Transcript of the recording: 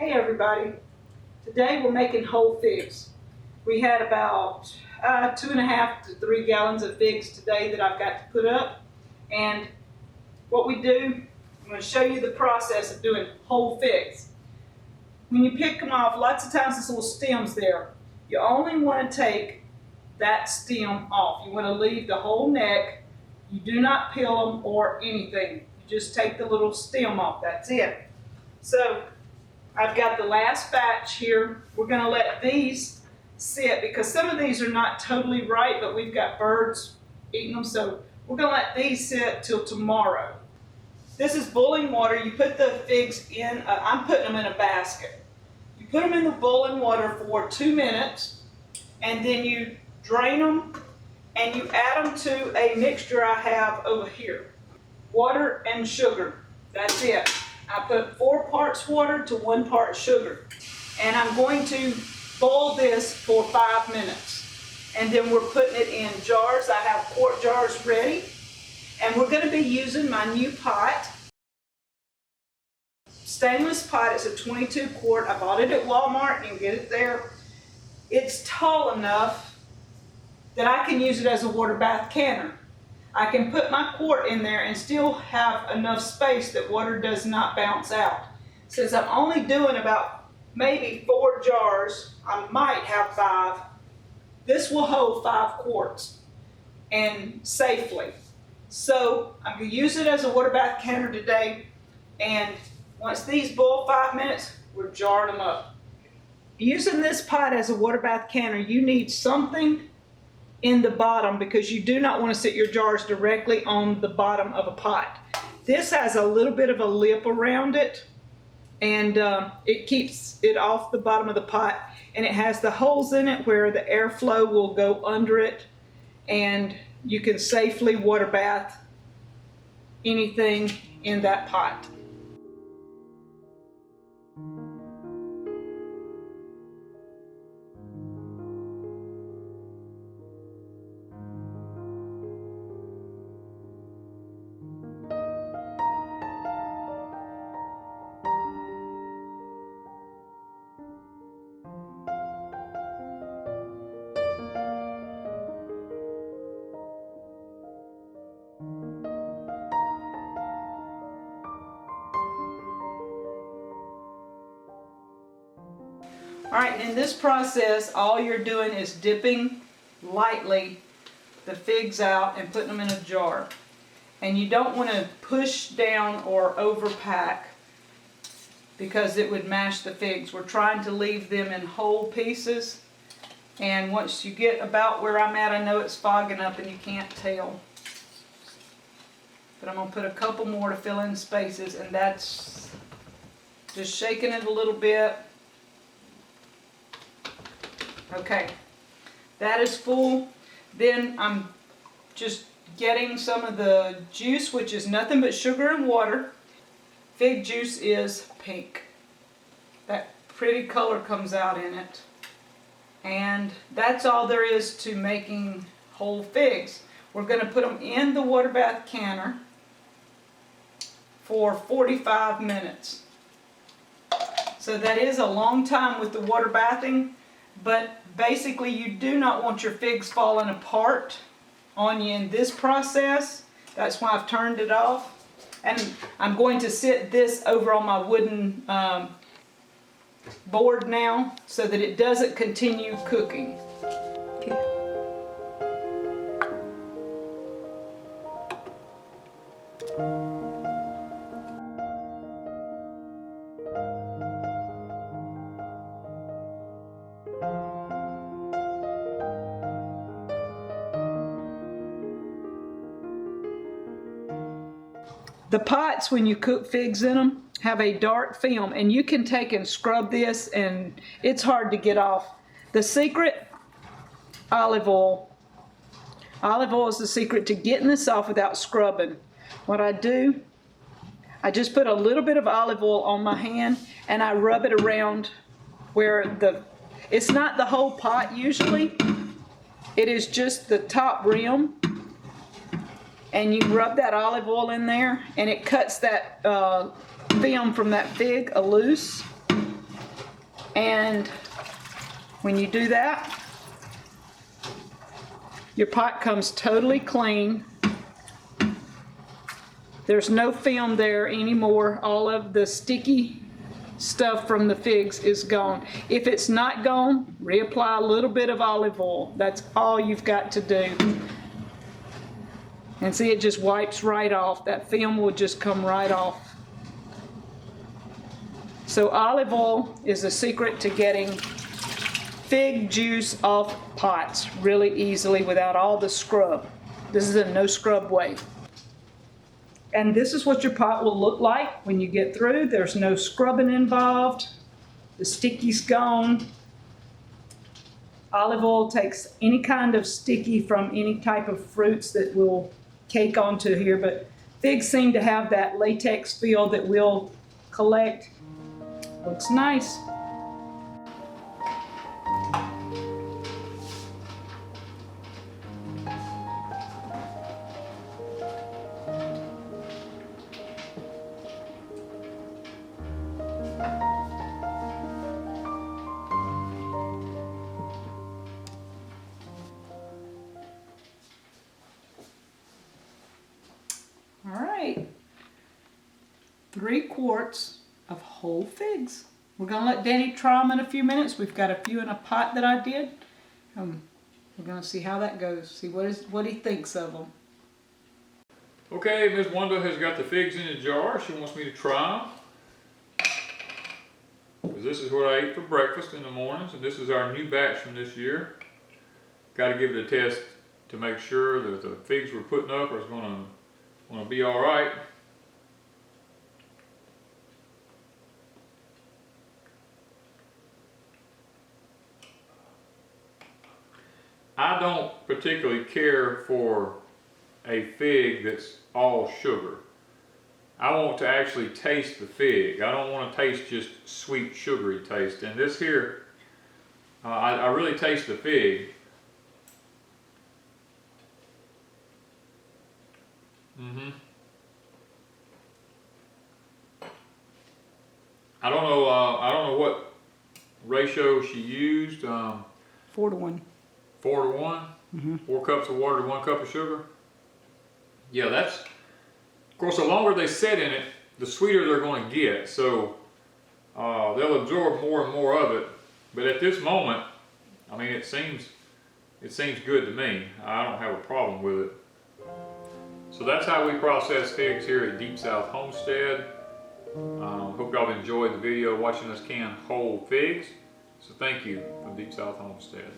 Hey everybody, today we're making whole figs. We had about 2.5 to 3 gallons of figs today that I've got to put up. And what we do, I'm going to show you the process of doing whole figs. When you pick them off, lots of times this little stem's there. You only want to take that stem off. You want to leave the whole neck. You do not peel them or anything. You just take the little stem off, that's it. So I've got the last batch here. We're going to let these sit because some of these are not totally ripe, but we've got birds eating them, so we're going to let these sit till tomorrow. This is boiling water. You put the figs in, I'm putting them in a basket. You put them in the boiling water for 2 minutes, and then you drain them, and you add them to a mixture I have over here. Water and sugar, that's it. I put 4 parts water to 1 part sugar. And I'm going to boil this for 5 minutes. And then we're putting it in jars. I have quart jars ready. And we're going to be using my new pot. Stainless pot, it's a 22 quart. I bought it at Walmart, you can get it there. It's tall enough that I can use it as a water bath canner. I can put my quart in there and still have enough space that water does not bounce out. Since I'm only doing about maybe 4 jars, I might have 5, this will hold 5 quarts and safely. So I'm going to use it as a water bath canner today, and once these boil 5 minutes, we're jarring them up. Using this pot as a water bath canner, you need something in the bottom because you do not want to sit your jars directly on the bottom of a pot. This has a little bit of a lip around it, and it keeps it off the bottom of the pot, and it has the holes in it where the airflow will go under it, and you can safely water bath anything in that pot. All right, in this process, all you're doing is dipping lightly the figs out and putting them in a jar. And you don't want to push down or overpack because it would mash the figs. We're trying to leave them in whole pieces. And once you get about where I'm at, I know it's fogging up and you can't tell. But I'm going to put a couple more to fill in spaces, and that's just shaking it a little bit. Okay, that is full. Then I'm just getting some of the juice, which is nothing but sugar and water. Fig juice is pink. That pretty color comes out in it. And that's all there is to making whole figs. We're going to put them in the water bath canner for 45 minutes. So that is a long time with the water bathing. But basically you do not want your figs falling apart on you in this process. That's why I've turned it off. And I'm going to sit this over on my wooden board now so that it doesn't continue cooking. Okay. The pots, when you cook figs in them, have a dark film, and you can take and scrub this and it's hard to get off. The secret, olive oil. Olive oil is the secret to getting this off without scrubbing. What I do, I just put a little bit of olive oil on my hand and I rub it around where it's not the whole pot usually, it is just the top rim. And you rub that olive oil in there and it cuts that film from that fig loose. And when you do that, your pot comes totally clean. There's no film there anymore. All of the sticky stuff from the figs is gone. If it's not gone, reapply a little bit of olive oil. That's all you've got to do. And see, it just wipes right off. That film will just come right off. So olive oil is the secret to getting fig juice off pots really easily without all the scrub. This is a no scrub way. And this is what your pot will look like when you get through. There's no scrubbing involved. The sticky's gone. Olive oil takes any kind of sticky from any type of fruits that will cake onto here, but figs seem to have that latex feel that we'll collect. Looks nice. All right, 3 quarts of whole figs. We're gonna let Danny try them in a few minutes. We've got a few in a pot that I did. We're gonna see how that goes. See what he thinks of them. Okay, Miss Wanda has got the figs in a jar. She wants me to try them. Because this is what I eat for breakfast in the mornings, and this is our new batch from this year. Got to give it a test to make sure that the figs we're putting up are going to be all right. I don't particularly care for a fig that's all sugar. I want to actually taste the fig. I don't want to taste just sweet, sugary taste. And this here, I really taste the fig. I don't know what ratio she used. 4 to 1. 4 to 1. 4 cups of water to 1 cup of sugar. Yeah, that's, of course, the longer they sit in it, the sweeter they're going to get. So they'll absorb more and more of it. But at this moment, I mean, it seems good to me. I don't have a problem with it. So that's how we process figs here at Deep South Homestead. Hope y'all enjoyed the video watching us can whole figs. So thank you from Deep South Homestead.